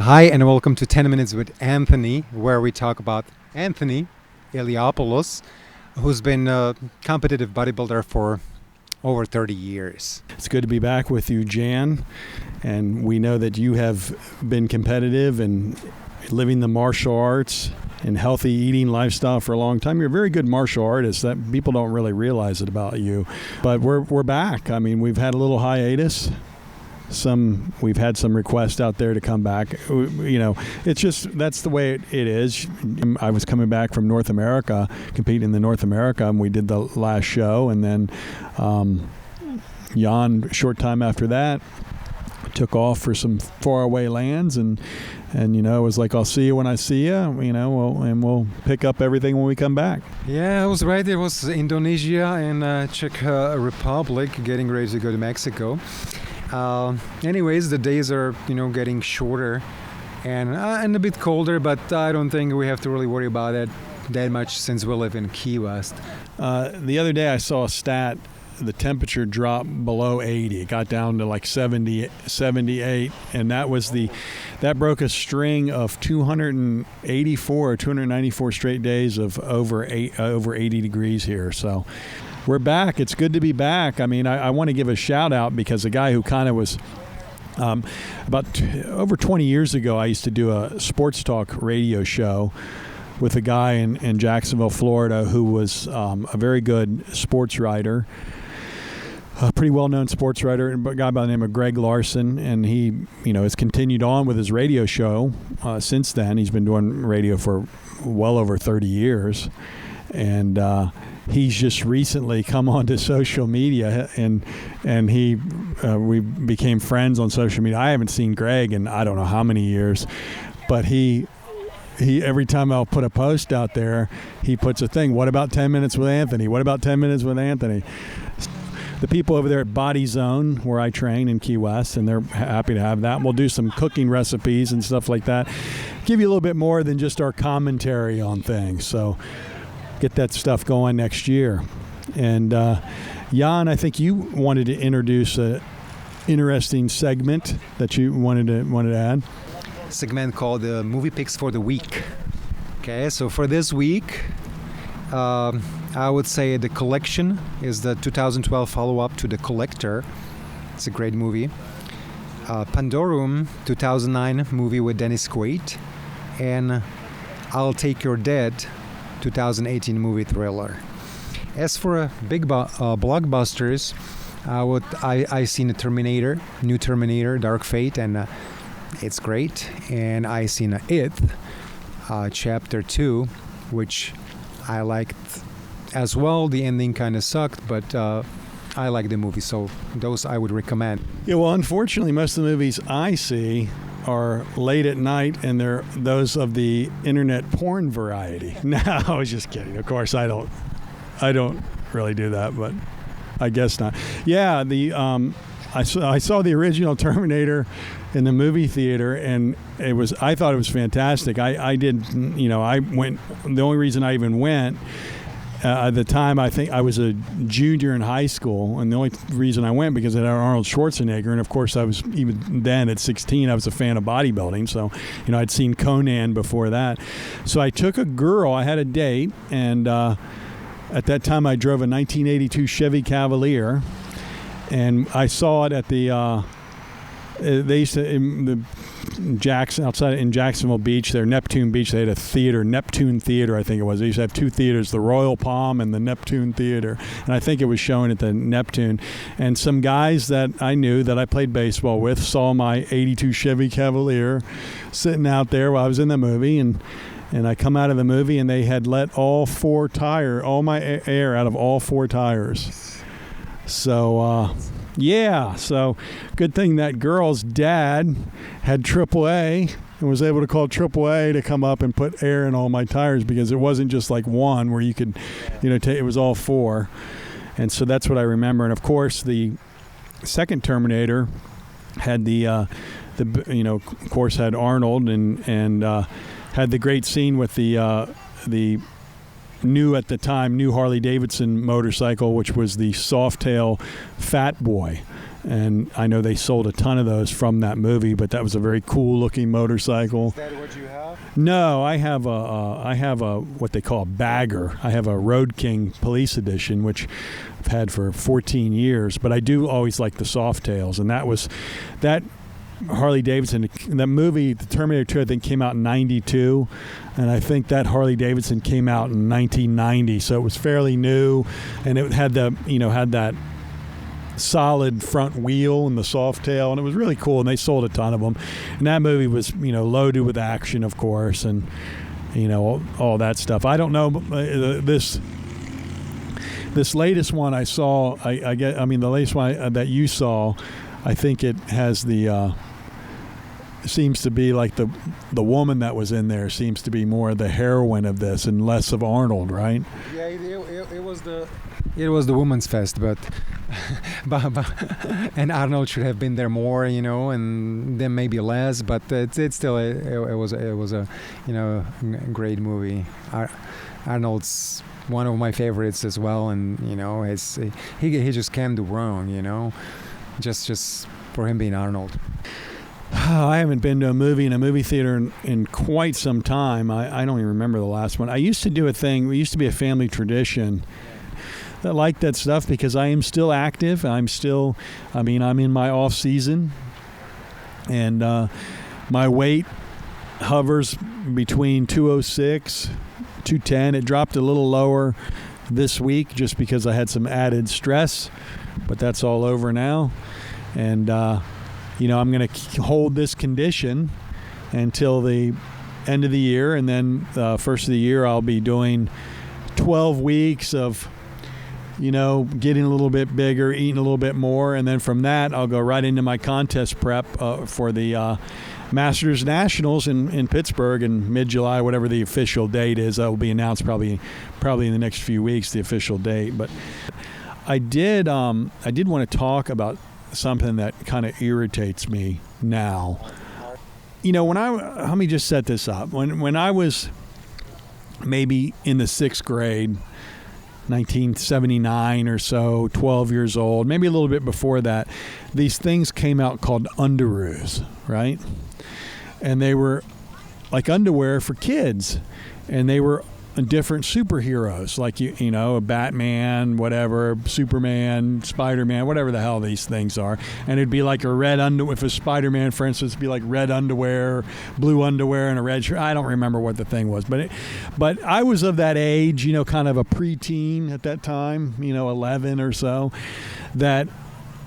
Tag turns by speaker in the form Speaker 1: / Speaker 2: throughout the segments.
Speaker 1: Hi, and welcome to 10 Minutes with Anthony, where we talk about Anthony Eliopoulos, who's been a competitive bodybuilder for over 30 years.
Speaker 2: It's good to be back with you, Jan. And we know that you have been competitive and living the martial arts and healthy eating lifestyle for a long time. You're a very good martial artist. That people don't really realize it about you. But we're back. I mean, we've had a little hiatus. We've had some requests out there to come back. You know, it's just that's the way it is. I was coming back from North America, competing in the North America, and we did the last show, and then Jan, a short time after that, took off for some faraway lands, and you know, it was like, I'll see you when I see you, you know, we'll pick up everything when we come back.
Speaker 1: Yeah, I was right. It was Indonesia and Czech Republic, getting ready to go to Mexico. Anyways, the days are, getting shorter and a bit colder, but I don't think we have to really worry about it that much since we live in Key West.
Speaker 2: The other day I saw a stat, the temperature dropped below 80. It got down to like 70, 78, and that broke a string of 284 or 294 straight days of over 80 degrees here. So we're back. It's good to be back. I mean, I want to give a shout out because a guy who kind of was over 20 years ago, I used to do a sports talk radio show with a guy in Jacksonville, Florida, who was a very good sports writer, a pretty well-known sports writer, a guy by the name of Greg Larson, and he, has continued on with his radio show since then. He's been doing radio for well over 30 years, and he's just recently come onto social media, and we became friends on social media. I haven't seen Greg in I don't know how many years, but he every time I'll put a post out there, he puts a thing. What about 10 minutes with Anthony? What about 10 minutes with Anthony? The people over there at Body Zone, where I train in Key West, and they're happy to have that. We'll do some cooking recipes and stuff like that. Give you a little bit more than just our commentary on things. So get that stuff going next year. And Jan, I think you wanted to introduce an interesting segment that you wanted to add.
Speaker 1: Segment called the Movie Picks for the Week. Okay, so for this week, I would say The Collection is the 2012 follow-up to The Collector. It's a great movie. Pandorum, 2009 movie with Dennis Quaid. And I'll Take Your Dead, 2018 movie thriller. As for big blockbusters, I seen the new Terminator, Dark Fate, and it's great. And I seen It, Chapter 2, which I liked as well. The ending kind of sucked, but I like the movie, so those I would recommend.
Speaker 2: Yeah, well, unfortunately, most of the movies I see are late at night, and they're those of the internet porn variety. No, I was just kidding. Of course, I don't really do that, but I guess not. Yeah, I saw the original Terminator in the movie theater, and I thought it was fantastic. I went. The only reason I even went at the time, I think I was a junior in high school, and the only reason I went because it had Arnold Schwarzenegger, and of course I was, even then at 16, I was a fan of bodybuilding, so I'd seen Conan before that. So I took a girl, I had a date, and at that time I drove a 1982 Chevy Cavalier, and I saw it at the they used to in Jacksonville Beach, there, Neptune Beach, they had a theater, Neptune Theater, I think it was. They used to have two theaters, the Royal Palm and the Neptune Theater, and I think it was showing at the Neptune. And some guys that I knew that I played baseball with saw my 82 Chevy Cavalier sitting out there while I was in the movie, and I come out of the movie, and they had let all my air out of all four tires. So so good thing that girl's dad had AAA and was able to call AAA to come up and put air in all my tires, because it wasn't just like one where you could, it was all four. And so that's what I remember. And of course, the second Terminator had of course had Arnold and had the great scene with the new Harley Davidson motorcycle, which was the Softail Fat Boy. And I know they sold a ton of those from that movie, but that was a very cool looking motorcycle.
Speaker 1: Is that what you have?
Speaker 2: No, I have a what they call a bagger. I have a Road King Police Edition, which I've had for 14 years. But I do always like the Softails, and that Harley Davidson, that movie, The Terminator 2, I think came out in '92, and I think that Harley Davidson came out in 1990, so it was fairly new, and it had that solid front wheel and the Softail, and it was really cool, and they sold a ton of them. And that movie was, loaded with action, of course, and all that stuff. I don't know, this latest one I saw, the latest one that you saw, I think it has seems to be like the woman that was in there seems to be more the heroine of this and less of Arnold, right?
Speaker 1: Yeah, it was the woman's fest, but and Arnold should have been there more, and then maybe less, but it's still it was a great movie. Arnold's one of my favorites as well, and he just can't do wrong, just for him being Arnold.
Speaker 2: I haven't been to a movie in a movie theater in quite some time. I don't even remember the last one. I used to do a thing. We used to be a family tradition. I like that stuff because I am still active. I'm in my off season, and my weight hovers between 206, 210. It dropped a little lower this week just because I had some added stress, but that's all over now. And I'm going to hold this condition until the end of the year, and then first of the year I'll be doing 12 weeks of getting a little bit bigger, eating a little bit more, and then from that I'll go right into my contest prep for the Masters Nationals in Pittsburgh in mid-July, whatever the official date is. That will be announced probably in the next few weeks, the official date. But I did want to talk about something that kind of irritates me now. Let me just set this up. When I was maybe in the 6th grade, 1979 or so, 12 years old, maybe a little bit before that, these things came out called Underoos, right? And they were like underwear for kids, and they were different superheroes, like a Batman, whatever, Superman, Spider-Man, whatever the hell these things are. And it'd be like a red underwear. If a Spider-Man, for instance, it'd be like red underwear, blue underwear, and a red shirt. I don't remember what the thing was, but I was of that age, kind of a preteen at that time, 11 or so, that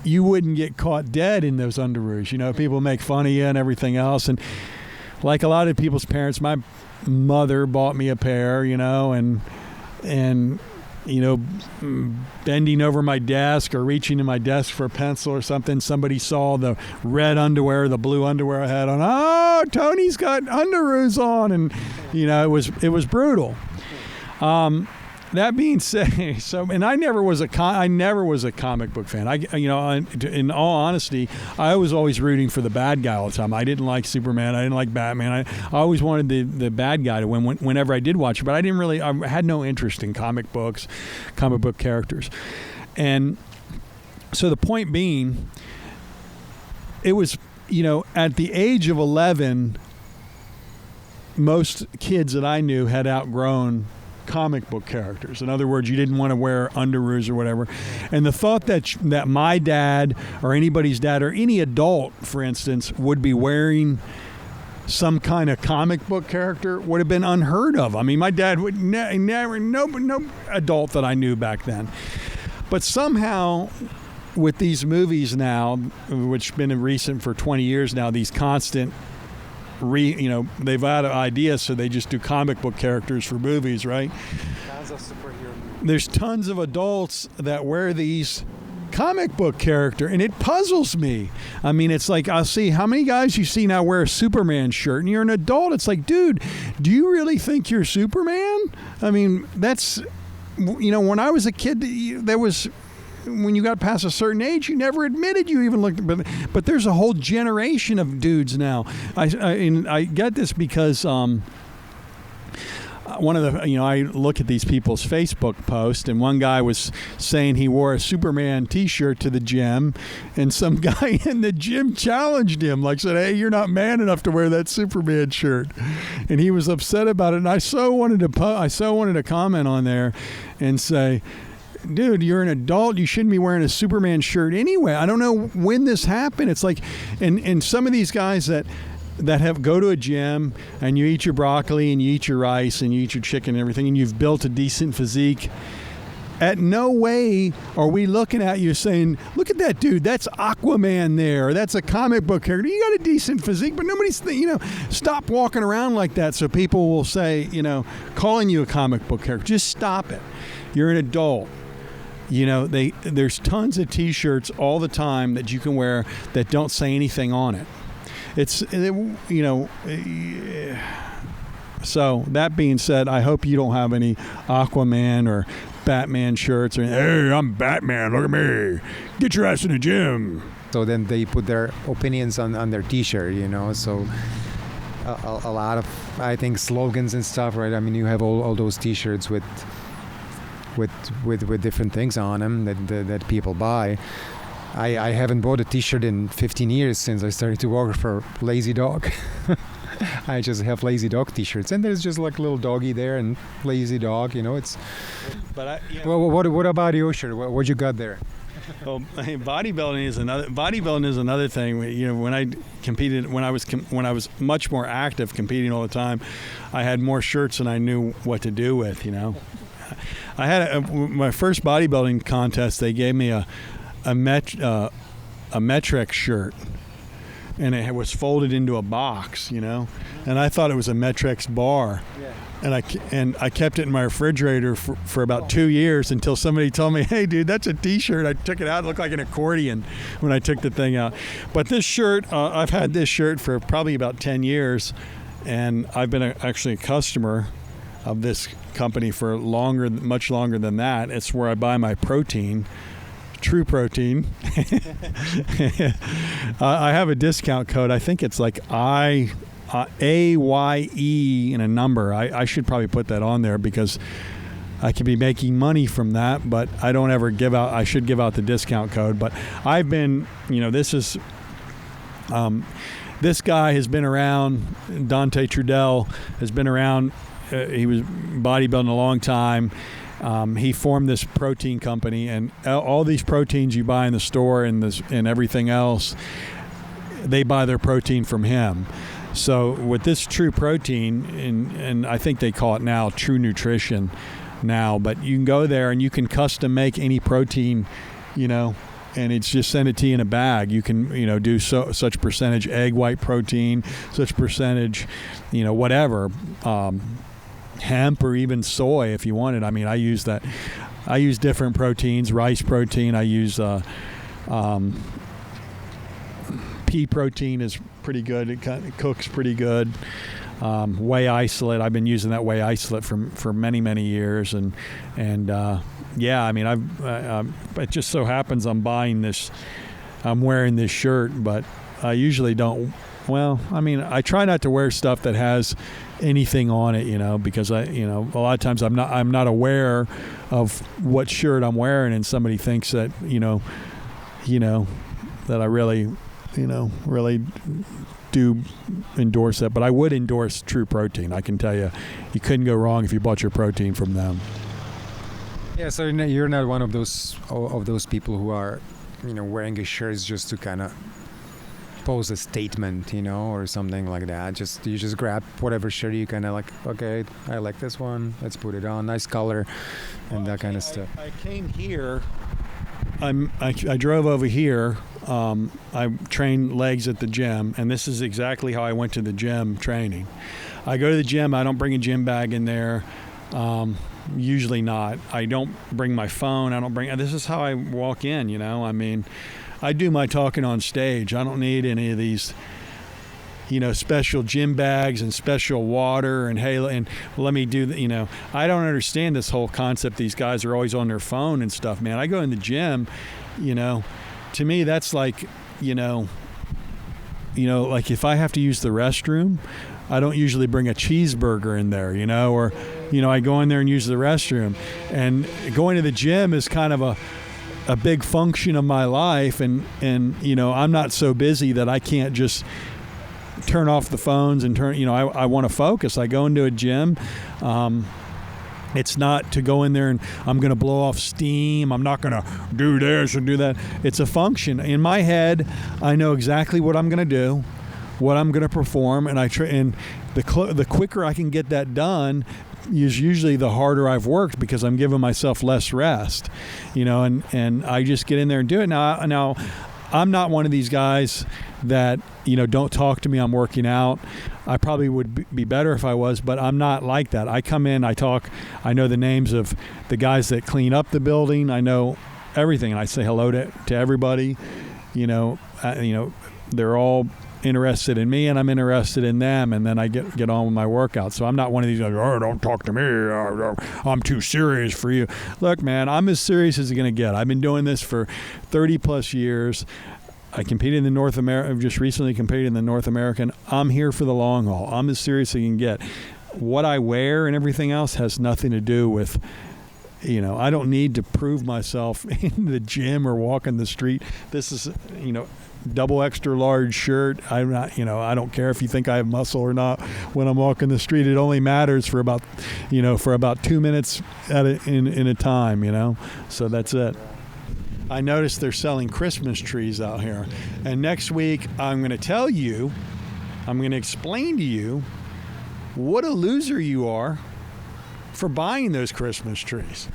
Speaker 2: you wouldn't get caught dead in those underoos. People make fun of you and everything else, and like a lot of people's parents, my mother bought me a pair, and bending over my desk or reaching in my desk for a pencil or something, somebody saw the red underwear, the blue underwear I had on. Oh, Tony's got underoos on, and it was brutal. That being said, and I never was a comic book fan. In all honesty, I was always rooting for the bad guy all the time. I didn't like Superman. I didn't like Batman. I always wanted the bad guy to win whenever I did watch it. But I had no interest in comic book characters. And so the point being, it was, at the age of 11, most kids that I knew had outgrown comic book characters. In other words, you didn't want to wear underoos or whatever. And the thought that my dad or anybody's dad or any adult, for instance, would be wearing some kind of comic book character would have been unheard of. I mean, my dad would never, no adult that I knew back then. But somehow, with these movies now, which have been recent for 20 years now, these constant they've had ideas, so they just do comic book characters for movies, right?
Speaker 1: Tons of superhero movies.
Speaker 2: There's tons of adults that wear these comic book character, and it puzzles me. I mean, it's like, I'll see how many guys you see now wear a Superman shirt, and you're an adult. It's like, dude, do you really think you're Superman? I mean, that's, when I was a kid, there was, when you got past a certain age, you never admitted you even looked. But there's a whole generation of dudes now. I get this because one of the, I look at these people's Facebook posts, and one guy was saying he wore a Superman T-shirt to the gym, and some guy in the gym challenged him, like said, "Hey, you're not man enough to wear that Superman shirt," and he was upset about it. And I so wanted to comment on there and say, dude, you're an adult. You shouldn't be wearing a Superman shirt anyway. I don't know when this happened. It's like, and some of these guys that go to a gym and you eat your broccoli and you eat your rice and you eat your chicken and everything, and you've built a decent physique. At no way are we looking at you saying, "Look at that dude. That's Aquaman there. Or that's a comic book character. You got a decent physique." But nobody's, stop walking around like that, so people will say, calling you a comic book character. Just stop it. You're an adult. There's tons of T-shirts all the time that you can wear that don't say anything on it. So that being said, I hope you don't have any Aquaman or Batman shirts or, "Hey, I'm Batman, look at me. Get your ass in the gym."
Speaker 1: So then they put their opinions on their T-shirt, so a lot of, I think, slogans and stuff, right? I mean, you have all those T-shirts with different things on them that people buy. I haven't bought a T-shirt in 15 years since I started to work for Lazy Dog. I just have Lazy Dog T-shirts, and there's just like little doggy there and Lazy Dog. It's.
Speaker 2: But
Speaker 1: Well, what about your shirt? What you got there?
Speaker 2: Well, bodybuilding is another thing. When I competed, when I was much more active, competing all the time, I had more shirts than I knew what to do with. I had my first bodybuilding contest. They gave me a Metrex shirt, and it was folded into a box, and I thought it was a Metrex bar. Yeah. And I kept it in my refrigerator for about 2 years until somebody told me, "Hey, dude, that's a T-shirt." I took it out. It looked like an accordion when I took the thing out. But this shirt, I've had this shirt for probably about 10 years, and I've been actually a customer of this company for much longer than that. It's where I buy my protein. True Protein. I have a discount code. I think it's like AYE and a number. I should probably put that on there because I could be making money from that, but I don't ever give out. I should give out the discount code. But I've been, this guy has been around. Dante Trudell has been around. He was bodybuilding a long time. He formed this protein company, and all these proteins you buy in the store and everything else, they buy their protein from him. So with this True Protein, and I think they call it now True Nutrition now, but you can go there and you can custom make any protein, and it's just send it to you in a bag. You can, do such percentage egg white protein, such percentage, whatever, hemp or even soy if you wanted. I mean, I use different proteins. Rice protein, I use pea protein is pretty good. It cooks pretty good. Whey isolate, I've been using that whey isolate for many years, and yeah, I mean, it just so happens I'm wearing this shirt, but I usually don't. Well, I mean, I try not to wear stuff that has anything on it, because a lot of times I'm not aware of what shirt I'm wearing, and somebody thinks that that I really do endorse that. But I would endorse True Protein. I can tell you couldn't go wrong if you bought your protein from them.
Speaker 1: Yeah, so you're not one of those people who are wearing a shirt just to kind of pose a statement, or something like that. You just grab whatever shirt you kind of like. Okay, I like this one. Let's put it on. Nice color, and that kind of stuff.
Speaker 2: I came here. I drove over here. I train legs at the gym, and this is exactly how I went to the gym training. I go to the gym. I don't bring a gym bag in there. Usually not. I don't bring my phone. This is how I walk in. I mean, I do my talking on stage. I don't need any of these, special gym bags and special water and let me do the, I don't understand this whole concept. These guys are always on their phone and stuff, man. I go in the gym, to me, that's like, like if I have to use the restroom, I don't usually bring a cheeseburger in there, or I go in there and use the restroom. And going to the gym is kind of a big function of my life, and I'm not so busy that I can't just turn off the phones and I want to focus. I go into a gym. It's not to go in there and I'm going to blow off steam. I'm not going to do this and do that. It's a function. In my head, I know exactly what I'm going to do, what I'm going to perform, and the quicker I can get that done is usually the harder I've worked, because I'm giving myself less rest, and I just get in there and do it. Now I'm not one of these guys that, don't talk to me, I'm working out. I probably would be better if I was, but I'm not like that. I come in, I talk, I know the names of the guys that clean up the building. I know everything, and I say hello to everybody. They're all interested in me, and I'm interested in them, and then I get on with my workout. So I'm not one of these guys, oh, don't talk to me, I'm too serious for you. Look, man, I'm as serious as it's going to get. I've been doing this for 30 plus years. I competed in the North American, I've just recently competed in the North American. I'm here for the long haul. I'm as serious as I can get. What I wear and everything else has nothing to do with, I don't need to prove myself in the gym or walking the street. This is, double extra large shirt. I'm not, I don't care if you think I have muscle or not when I'm walking the street. It only matters for about 2 minutes in a time, So that's it. I noticed they're selling Christmas trees out here. And next week, I'm going to explain to you what a loser you are for buying those Christmas trees.